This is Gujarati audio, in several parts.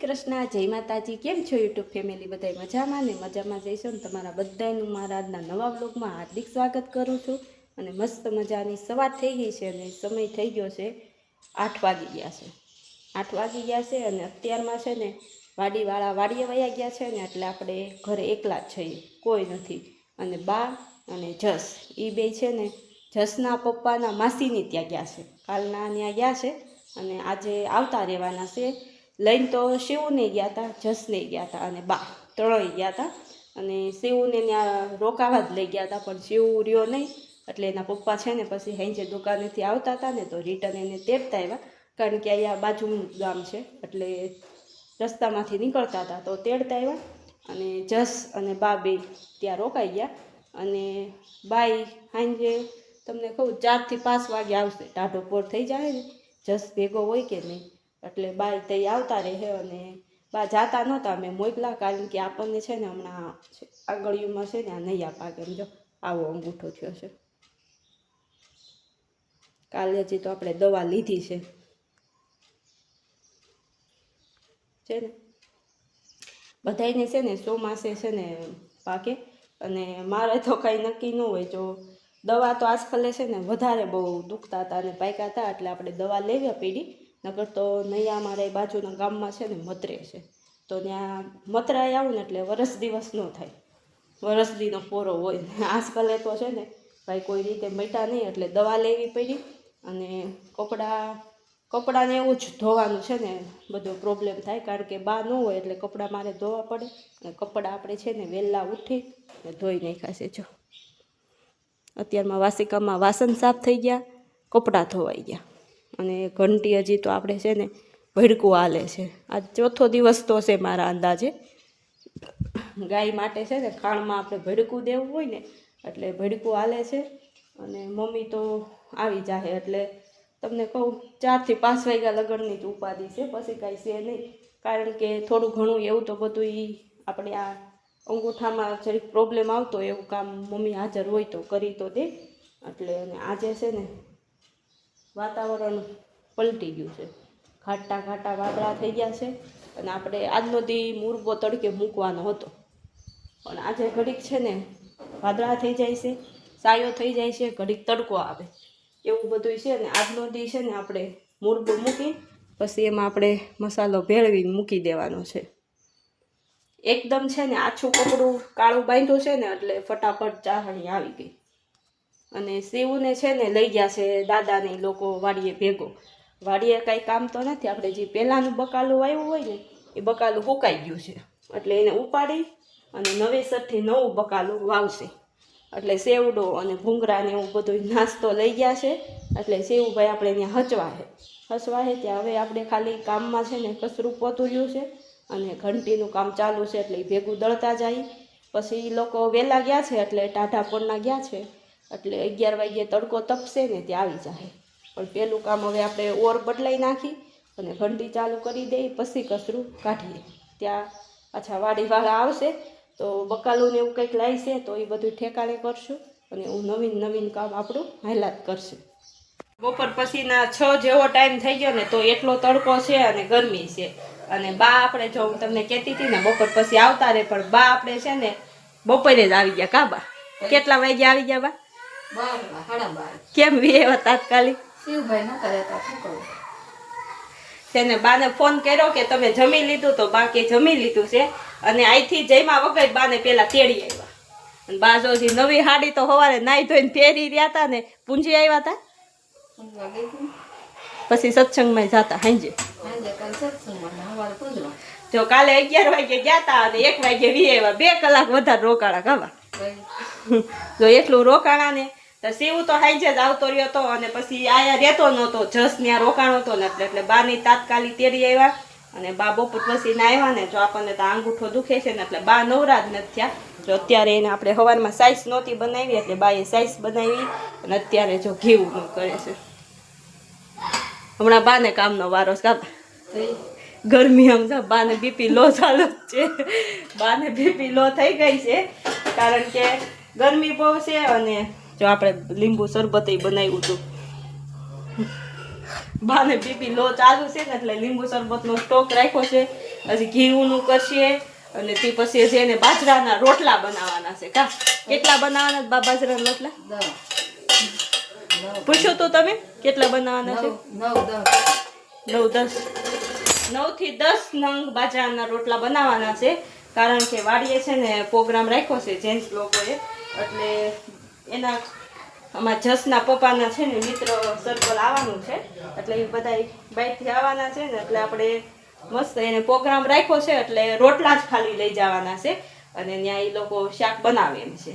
કૃષ્ણ, જય માતાજી। કેમ છો યુટ્યુબ ફેમિલી? બધાય મજામાં ને? મજામાં જઈશો ને? તમારા બધાનું મારા આજના નવા બ્લોગમાં હાર્દિક સ્વાગત કરું છું। અને મસ્ત મજાની સવાર થઈ ગઈ છે અને સમય થઈ ગયો છે 8 વાગી ગયા છે। 8 વાગી ગયા છે અને અત્યારમાં છે ને વાડીવાળા વાડીએ વયા ગયા છે ને એટલે આપણે ઘરે એકલા જ છીએ, કોઈ નથી। અને બા અને જસ એ બે છે ને જસના પપ્પાના માસીની ત્યાં ગયા છે, કાલના ત્યાં ગયા છે અને આજે આવતા રહેવાના છે। લઈને તો શિવને ગયા હતા, જસને ગયા હતા અને બા ત્રણેય ગયા હતા। અને શિવને ત્યાં રોકાવા જ લઈ ગયા હતા પણ શિવ રહ્યો નહીં એટલે એના પપ્પા છે ને પછી હાંજે દુકાનેથી આવતા હતા ને તો રિટર્ન એને તેડતા આવ્યા, કારણ કે અહીંયા બાજુનું ગામ છે એટલે રસ્તામાંથી નીકળતા હતા તો તેડતા આવ્યા। અને જસ અને બા બે ત્યાં રોકાઈ ગયા અને બાઈ સાંજે તમને કહું 4 થી 5 વાગે આવશે, ટાઢો પોર થઈ જાય ને જસ ભેગો હોય કે નહીં એટલે બાઈ તઈ આવતા રહે। અને બા જાતા નહોતા મેં મોકલા, કારણ કે આપણને છે ને હમણાં આંગળીઓમાં છે ને આ નહીં પાકે, એમ જો આવો અંગૂઠો થયો છે। કાલે હજી તો આપણે દવા લીધી છે ને બધાને છે ને ચોમાસે છે ને પાકે અને મારે તો કાંઈ નક્કી ન હોય। જો દવા તો આજકાલે છે ને વધારે બહુ દુખતા હતા અને પાક્યા હતા એટલે આપણે દવા લેવી પડી, નકર તો નહીં અમારે બાજુના ગામમાં છે ને મતરે છે તો ત્યાં મતરાય આવું ને એટલે વરસ દિવસ ન થાય, વરસદીનો પોરો હોય। આજકાલે તો છે ને ભાઈ કોઈ રીતે મટ્યા નહીં એટલે દવા લેવી પડી અને કપડાને એવું જ ધોવાનું છે ને બધું પ્રોબ્લેમ થાય, કારણ કે બા ન હોય એટલે કપડાં મારે ધોવા પડે અને કપડાં આપણે છે ને વહેલા ઉઠી ને ધોઈ નાખ્યા છે। જો અત્યારમાં વાસિકામાં વાસણ સાફ થઈ ગયા, કપડાં ધોવાઈ ગયા અને ઘંટી હજી તો આપણે છે ને ભડકું હાલે છે। આજ ચોથો દિવસ તો છે મારા અંદાજે। ગાય માટે છે ને ખાણમાં આપણે ભડકું દેવું હોય ને એટલે ભડકું હાલે છે અને મમ્મી તો આવી જાય એટલે તમને કહું 4 થી 5 વાગ્યા લગનની જ ઉપાધિ છે, પછી કાંઈ છે નહીં, કારણ કે થોડું ઘણું એવું તો બધું આપણે આ અંગૂઠામાં જરીક પ્રોબ્લેમ આવતો એવું કામ મમ્મી હાજર હોય તો કરી તો દે। એટલે અને આજે છે ને વાતાવરણ પલટી ગયું છે, ઘાટા ઘાટા વાદળા થઈ ગયા છે અને આપણે આજનો દી મુરબો તડકે મૂકવાનો હતો પણ આજે ઘડીક છે ને વાદળા થઈ જાય છે, સાયો થઈ જાય છે, ઘડીક તડકો આવે એવું બધું છે ને આજનો દી છે ને આપણે મુરબો મૂકી પછી એમાં આપણે મસાલો ભેળવીને મૂકી દેવાનો છે। એકદમ છે ને આછું કપડું કાળું બાંધ્યું છે ને એટલે ફટાફટ ચાહણી આવી ગઈ। અને શિવને છે ને લઈ ગયા છે દાદાને લોકો વાડીએ ભેગો, વાડીએ કાંઈ કામ તો નથી, આપણે જે પહેલાંનું બકાલું વાવ્યું હોય ને એ બકાલું સુકાઈ ગયું છે એટલે એને ઉપાડી અને નવેસરથી નવું બકાલું વાવશે। એટલે સેવડો અને ભૂંગળાને એવું બધું નાસ્તો લઈ ગયા છે એટલે સેવભાઈ આપણે ત્યાં હસવા છે ત્યાં હવે આપણે ખાલી કામમાં છે ને કચરું પોતુર્યું છે અને ઘંટીનું કામ ચાલુ છે એટલે એ ભેગું દળતા જાય। પછી એ લોકો વહેલા ગયા છે એટલે ટાઢા પોરના ગયા છે એટલે 11 વાગ્યે તડકો તપશે ને ત્યાં આવી જાય, પણ પહેલું કામ હવે આપણે ઓર બદલાઈ નાખી અને ઘંટી ચાલુ કરી દઈ પછી કચરું કાઢીએ। ત્યાં પાછા વાડીવાળા આવશે તો બકાલું એવું કંઈક લાવશે તો એ બધું ઠેકાણે કરશું અને હું નવીન કામ આપણું હાલાત કરશે। બપોર પછીના 6 જેવો ટાઈમ થઈ ગયો ને તો એટલો તડકો છે અને ગરમી છે અને બા આપણે જો હું તમને કહેતી હતી ને બપોર પછી આવતા રહે, પણ બા આપણે છે ને બપોરે જ આવી ગયા। કા બા કેટલા વાગ્યા આવી ગયા બા? 12 કેમ વિયેવા તાત્કાલિક? શિવભાઈ ન કરે તો શું કરું છે ને બાને ફોન કર્યો કે તમે જમી લીધું તો બા કે જમી લીધું છે અને અહીંથી જઈમાં વગર બાને પહેલાં તેડી આવ્યા અને બા જોજી નવી હાડી તો સવારે નાહી ધોઈને પહેરી રહ્યા હતા ને પૂંજી આવ્યા હતા પછી સત્સંગમાં જતા હાંજે જો કાલે 11 વાગે ગયા હતા અને 1 વાગે વિયેવા, 2 કલાક વધારે રોકાણા કાવા જો એટલું રોકાણા ને તો શિવ તો હાંજે જ આવતો રહ્યો હતો અને પછી આયા રહેતો નહોતો, જસ ત્યાં રોકાણો હતો ને એટલે બાની તાત્કાલિક તેડી આવ્યા અને બા બપોર પછી ના આવ્યા ને જો આપણને તો આંગૂઠો દુખે છે ને એટલે બા નવરા જ નથી થયા। જો અત્યારે એને આપણે સવારમાં સાઈસ નહોતી બનાવી એટલે બાએ સાઈસ બનાવી અને અત્યારે જો ઘીવું કરે છે। હમણાં બાને કામનો વારો છે કાબા, ગરમી આમ જો બાને બીપી લો ચાલુ છે, બાને બીપી લો થઈ ગઈ છે કારણ કે ગરમી બહુ છે અને જો આપણે લીંબુ શરબત બનાવ્યું હતું, બાને બીપી લો ચાલુ છે ને એટલે લીંબુ શરબતનો સ્ટોક રાખ્યો છે હજી ઘી ઊનું કરશે અને તે પછી છે એને બાજરાના રોટલા બનાવવાના છે કા કેટલા બનાવવાના બાજરાના રોટલા પૂછ્યું તો તમે કેટલા બનાવવાના છે 9 થી 10 નંગ બાજરાના રોટલા બનાવવાના છે કારણ કે વાડીએ છે ને પ્રોગ્રામ રાખ્યો છે જેન્ટ્સ લોકોએ એટલે એના અમારા જસના પપ્પાના છે ને મિત્ર સર્કલ આવવાનું છે એટલે એ બધા બાઈકથી આવવાના છે ને એટલે આપણે મસ્ત એને પ્રોગ્રામ રાખ્યો છે એટલે રોટલા જ ખાલી લઈ જવાના છે અને ત્યાં એ લોકો શાક બનાવે એમ છે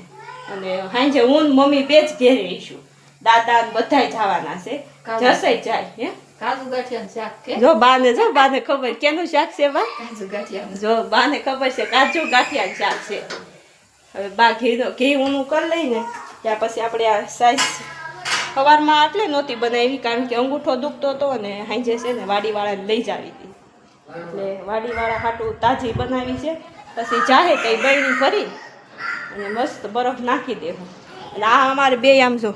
અને સાંજે હું ને મમ્મી બે જ ઘેરે રહીશું દાદા ને બધા જવાના છે જસે જાય હે કાજુ ગાંઠિયાનું શાક કે જો બાને ખબર કેનું શાક છે બા કાજુ ગાંઠિયાનું જો બાને ખબર છે કાજુ ગાંઠિયાનું શાક છે હવે બા ઘી ઊનું કરી લઈને ત્યાં પછી આપણે આ સાઈઝ સવારમાં આટલે નહોતી બનાવી કારણ કે અંગૂઠો દુખતો હતો અને સાંજે છે ને વાડીવાળાને લઈ જાવી હતી એટલે વાડીવાળા હાટું તાજી બનાવી છે પછી ચાહે તો બરણી ભરી અને મસ્ત બરફ નાખી દેવું અને આ અમારે બે આમ જો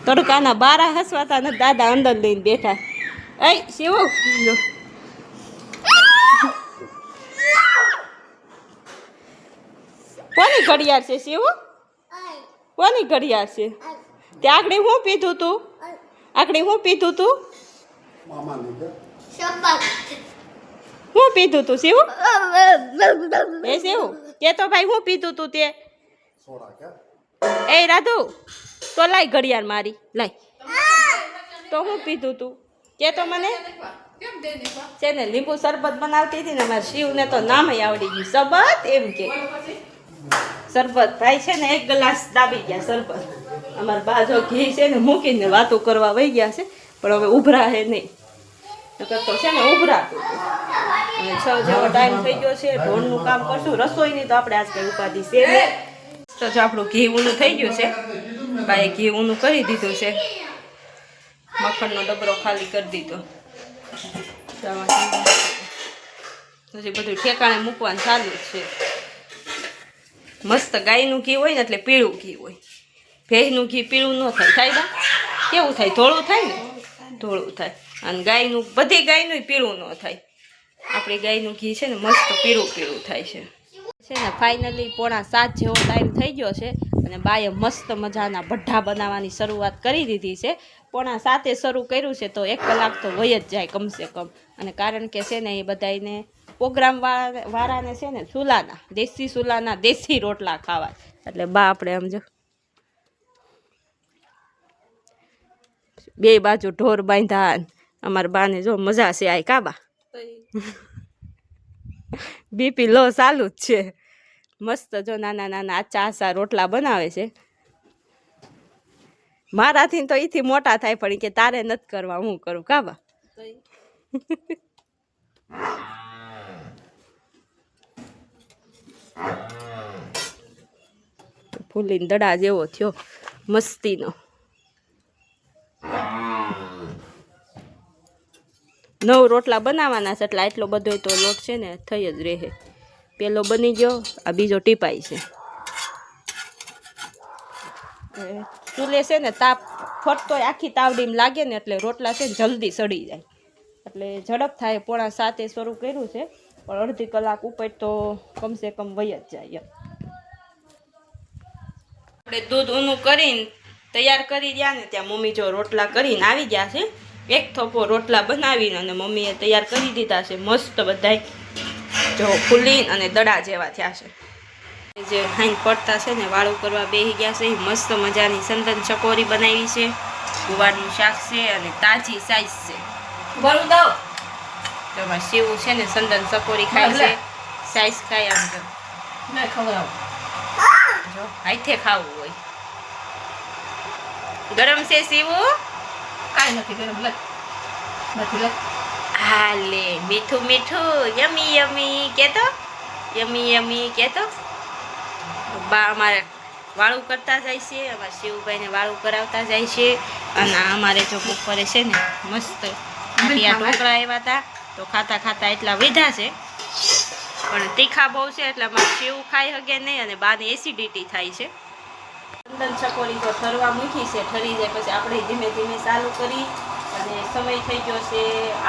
તડકાના બારા હસવાતા ને દાદા અંદર લઈને બેઠા એ શિવો જો કોની ઘડિયાળ છે શિવો કોની ઘડિયાળ છે તે આકડી હું પીધું તું હું પીધું તું શિવ એ શિવ કે તો ભાઈ હું પીધું તું તે એ રાધુ તો લાય ઘડિયાળ મારી લાય તો હું પીધું તું કે તો મને છે ને લીંબુ શરબત બનાવતી હતી ને મારા શિવને તો નામ આવડી ગયું શરબત એમ કે શરબત ભાઈ છે ને 1 ગ્લાસ દાબી ગયા શરબત અમારા બાજુ ઘી છે ને મૂકીને વાતો કરવા વહી ગયા છે પણ હવે ઉભરા હે નહીં તો છે ને ઉભરાતું અને 6 જેવો ટાઈમ થઈ ગયો છે ઢોળનું કામ કરશું રસોઈની તો આપણે આજ કઈ ઉપાધિ છે તો જો આપણું ઘી ઊનું થઈ ગયું છે ભાઈ ઘી ઊનું કરી દીધું છે મખણનો ડબરો ખાલી કરી દીધો હજી બધું ઠેકાણે મૂકવાનું ચાલુ જ છે મસ્ત ગાયનું ઘી હોય ને એટલે પીળું ઘી હોય ભેંસનું ઘી પીળું ન થાય બા કેવું થાય ધોળું થાય ને ધોળું થાય અને ગાયનું બધી ગાયનું પીળું ન થાય આપણી ગાયનું ઘી છે ને મસ્ત પીળું થાય છે ને ફાઇનલી 6:45 જેવો ટાઈમ થઈ ગયો છે અને બાએ મસ્ત મજાના ભઠ્ઠા બનાવવાની શરૂઆત કરી દીધી છે 6:45 શરૂ કર્યું છે તો 1 કલાક તો વહી જ જાય કમસે કમ અને કારણ કે છે ને એ બધાને પ્રોગ્રામ વાળાને છે ને ચૂલાના દેશી રોટલા ખાવા એટલે બા આપણે સમજો બે બાજુ ઢોર બાંધા અમારા બાને જો મજા છે આ કાબા બીપી લો ચાલુ જ છે મસ્ત જો નાના આચા રોટલા બનાવે છે મારાથી તો એથી મોટા થાય પણ કે તારે નથી કરવા હું કરું કાબા ફૂલીને દડા જેવો થયો મસ્તીનો 9 રોટલા બનાવવાના છે એટલે એટલો બધો તો લોટ છે ને થઈ જ રહે પેલો બની ગયો આ બીજો ટીપાઈ છે ચૂલે છે ને તાપ ફરતો આખી તાવડીમાં લાગે ને એટલે રોટલા છે ને જલ્દી સડી જાય એટલે ઝડપ થાય 6:45 શરૂ કર્યું છે પણ અડધી કલાક ઉપર તો કમસે કમ વહી જ જાય આપણે દૂધ ઊનું કરીને તૈયાર કરી રહ્યા ને ત્યાં મમ્મી જો રોટલા કરીને આવી ગયા છે 1 થપ્પો રોટલા બનાવીને અને મમ્મીએ તૈયાર કરી દીધા છે મસ્ત બધાય જો ફૂલીને અને દડા જેવા થયા છે જે હાઈન પડતા છે ને વાળું કરવા બેસી ગયા છે મસ્ત મજાની સંદન ચકોરી બનાવી છે ગુવારનું શાક છે અને તાજી સાઈઝ છે વાળું દાવ તો શિવું છે ને સંદન ચકોરી ખાય છે સાઈઝ ખાય આમ તો મેં ખવડાવ જો હાથે ખાવું હોય ગરમ છે શિવું કાંઈ નથી ગરમ લે નથી લે હા લે મીઠું યમી યમી કેતો યમી કેતો બા અમારે વાળું કરતા જાય છે અમારા શિવભાઈને વાળું કરાવતા જાય છે અને અમારે જો બપોરે છે ને મસ્ત આટિયા ઢોકળા આવ્યા હતા તો ખાતા એટલા વધ્યા છે પણ તીખા બહુ છે એટલે અમારે શિવ ખાઈ શકે નહીં અને બાને એસિડિટી થાય છે સંદન ચકોરી તો ઠરવા મૂકી છે ઠરી જાય પછી આપણે ધીમે ચાલુ કરી અને સમય થઈ ગયો છે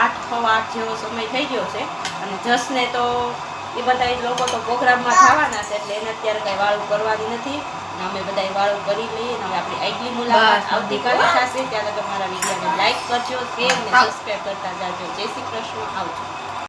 8:15 જેવો સમય થઈ ગયો છે અને જસને તો એ બધા લોકો તો પ્રોગ્રામમાં થવાના છે એટલે એને અત્યારે કઈ વાળું કરવાની નથી અને અમે બધા વાળું કરી લઈએ અને હવે આપણી આગલી મુલાકાત બસ. આવતીકાલે થશે ત્યારે તમારા વિડીયોને લાઈક કરજો શેર અને સબસ્ક્રાઈબ કરતા જાજો જય શ્રી કૃષ્ણ આવજો